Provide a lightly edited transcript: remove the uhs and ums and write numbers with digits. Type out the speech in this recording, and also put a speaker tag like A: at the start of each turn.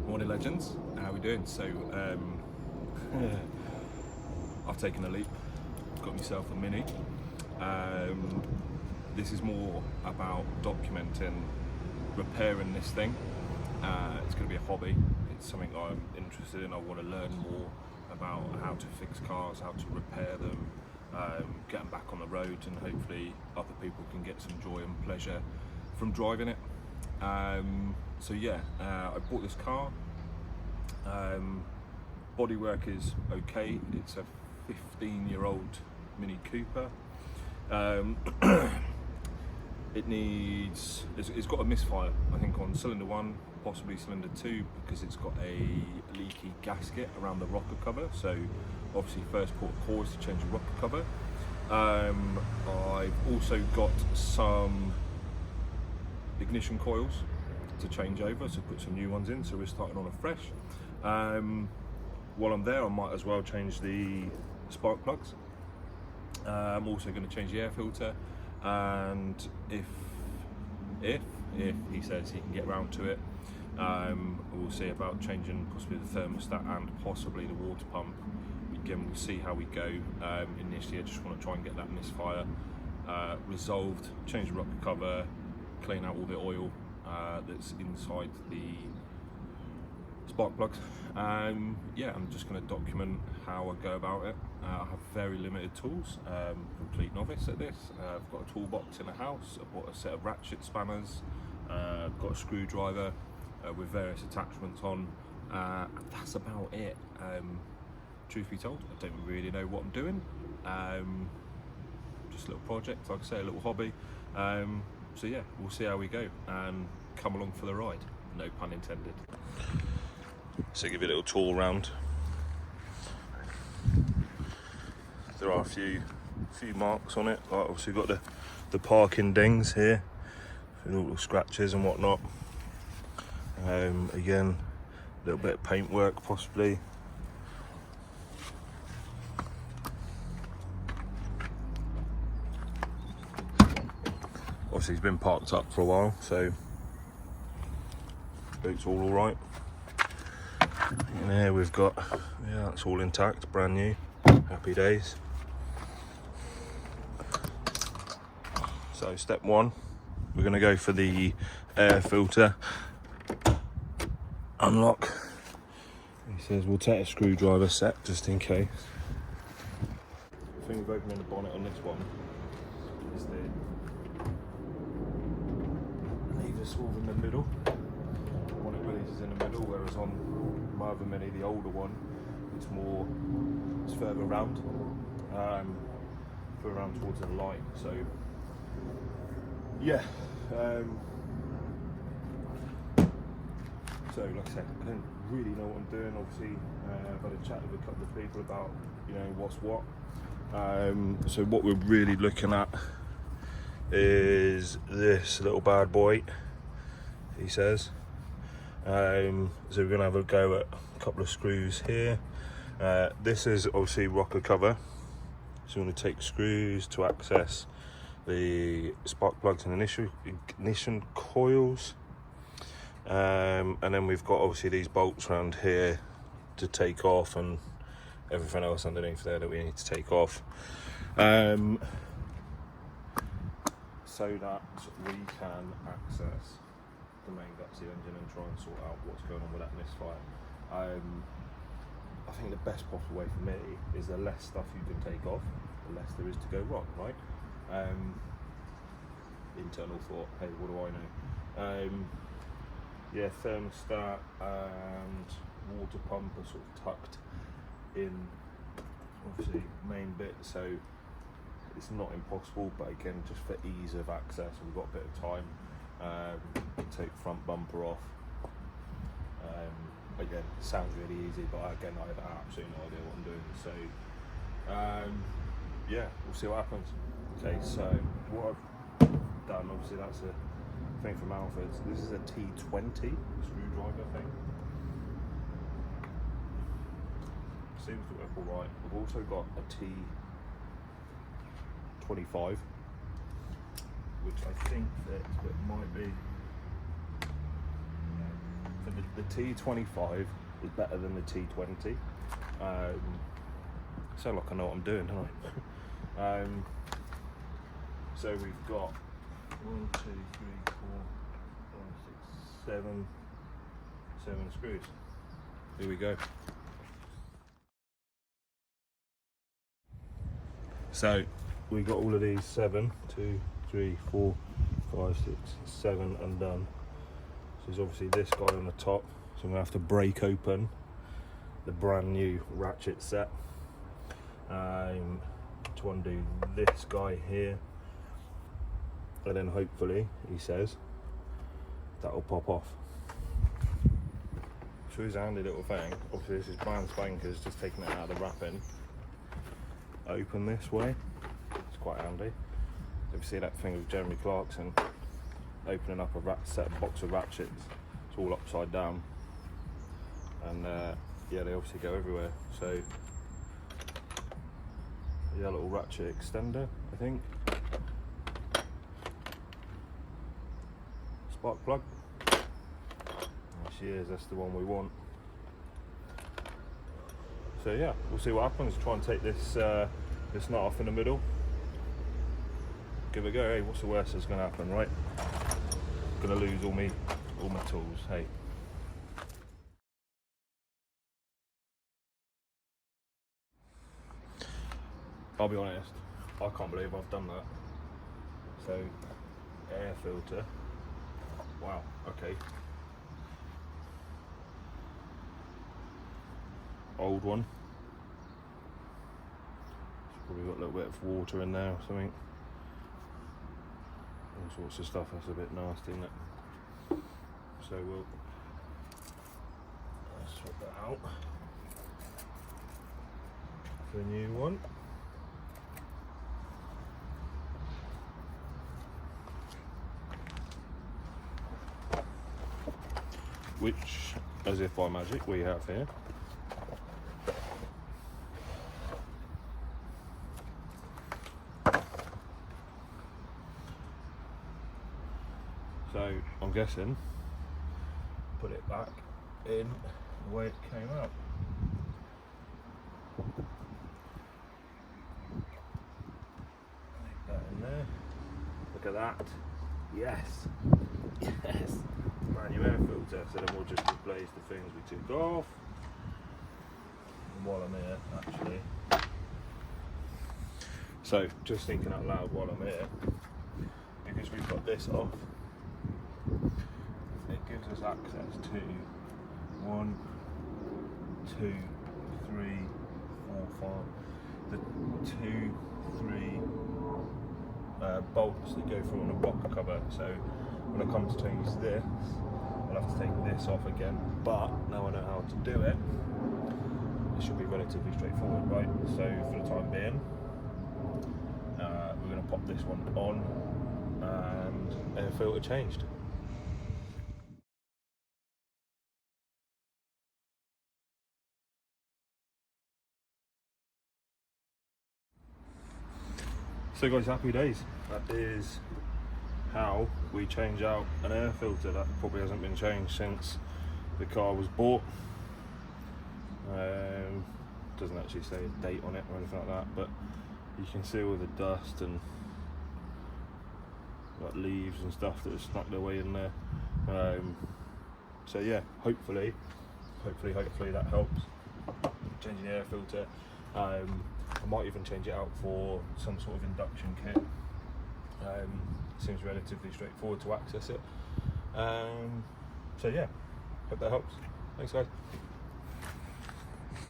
A: Morning legends, how are we doing? So I've taken a leap, got myself a Mini. This is more about documenting repairing this thing. It's going to be a hobby, it's something I'm interested in. I want to learn more about how to fix cars, how to repair them, get them back on the road, and hopefully other people can get some joy and pleasure from driving it. So yeah, I bought this car. Bodywork is okay. It's a 15-year-old Mini Cooper. It's got a misfire, I think, on cylinder 1, possibly cylinder 2, because it's got a leaky gasket around the rocker cover. So obviously first port of call is to change the rocker cover. I've also got some ignition coils to change over, so put some new ones in, so we're starting on afresh. While I'm there, I might as well change the spark plugs. I'm also going to change the air filter, and if he says he can get round to it, we'll see about changing possibly the thermostat and possibly the water pump. Again, we'll see how we go. Initially I just want to try and get that misfire resolved, change the rocker cover, clean out all the oil that's inside the spark plugs. Yeah, I'm just going to document how I go about it. I have very limited tools, complete novice at this. I've got a toolbox in the house, I've got a set of ratchet spanners, I've got a screwdriver with various attachments on, and that's about it. Truth be told, I don't really know what I'm doing. Just a little project, like I say, a little hobby. So yeah, we'll see how we go and come along for the ride, no pun intended. So give you a little tour round. There are a few marks on it. Like obviously got the parking dings here, little scratches and whatnot. Again, a little bit of paint work possibly. Obviously it's been parked up for a while, so boot's all right. And here we've got, yeah, that's all intact, brand new, happy days. So step one, we're going to go for the air filter unlock. He says we'll take a screwdriver set just in case. The thing with opening the bonnet on this one is the lever sort of in the middle. One it releases in the middle, whereas on my other Mini, the older one, it's further around, towards the light. So yeah, so like I said, I don't really know what I'm doing. Obviously, I've had a chat with a couple of people about, you know, what's what. So what we're really looking at is this little bad boy, he says. So we're going to have a go at a couple of screws here. This is obviously rocker cover, so we're going to take screws to access the spark plugs and ignition coils, and then we've got obviously these bolts around here to take off, and everything else underneath there that we need to take off, so that we can access the main guts of the engine and try and sort out what's going on with that misfire. I think the best possible way for me is the less stuff you can take off, the less there is to go wrong, right? Internal thought, hey, what do I know? Yeah, thermostat and water pump are sort of tucked in, obviously, main bit, so it's not impossible, but again, just for ease of access, we've got a bit of time. Take front bumper off. Again, it sounds really easy, but again, I have absolutely no idea what I'm doing. So yeah, we'll see what happens. Okay, so what I've done, obviously that's a thing from Alfred's. This is a T20 screwdriver thing. Seems to work all right. We've also got a T25, which I think fits, but might be for the the T25 is better than the T20. Sound like I know what I'm doing, don't I? So we've got 1, 2, 3, 4, 5, 6, 7 screws. Here we go. So we got all of these 7, 2, 3, 4, 5, 6, 7 undone. So there's obviously this guy on the top, so I'm gonna have to break open the brand new ratchet set to undo this guy here, and then hopefully, he says, that'll pop off. So it's a handy little thing. Obviously this is brand spankers, just taking it out of the wrapping. Open this way, it's quite handy. If you see that thing with Jeremy Clarkson opening up a box of ratchets, it's all upside down, and yeah, they obviously go everywhere. So yeah, little ratchet extender, I think. Spark plug. There she is, that's the one we want. So yeah, we'll see what happens. Try and take this this nut off in the middle. Give it a go. Hey, what's the worst that's gonna happen, right? Gonna lose all my tools. Hey. I'll be honest, I can't believe I've done that. So, air filter. Wow, okay. Old one. It's probably got a little bit of water in there or something. All sorts of stuff, that's a bit nasty, isn't it? So we'll swap that out for a new one. Which, as if by magic, we have here. So I'm guessing put it back in the way it came out. Leave that in there. Look at that. Yes. Yes. Brand new air filter. So then we'll just replace the things we took off. And while I'm here, actually. So just thinking out loud while I'm here, because we've got this off, it gives us access to 1, 2, 3, 4, 5, the 2, 3 bolts that go through on a box cover. So when I come to change this, I'll have to take this off again, but now I know how to do it, it should be relatively straightforward, right? So for the time being, we're going to pop this one on and air filter changed. So guys, happy days. That is how we change out an air filter. That probably hasn't been changed since the car was bought. Doesn't actually say a date on it or anything like that, but you can see all the dust and like leaves and stuff that have snuck their way in there. So yeah, hopefully that helps. Changing the air filter. I might even change it out for some sort of induction kit. Seems relatively straightforward to access it. So yeah, hope that helps. Thanks guys.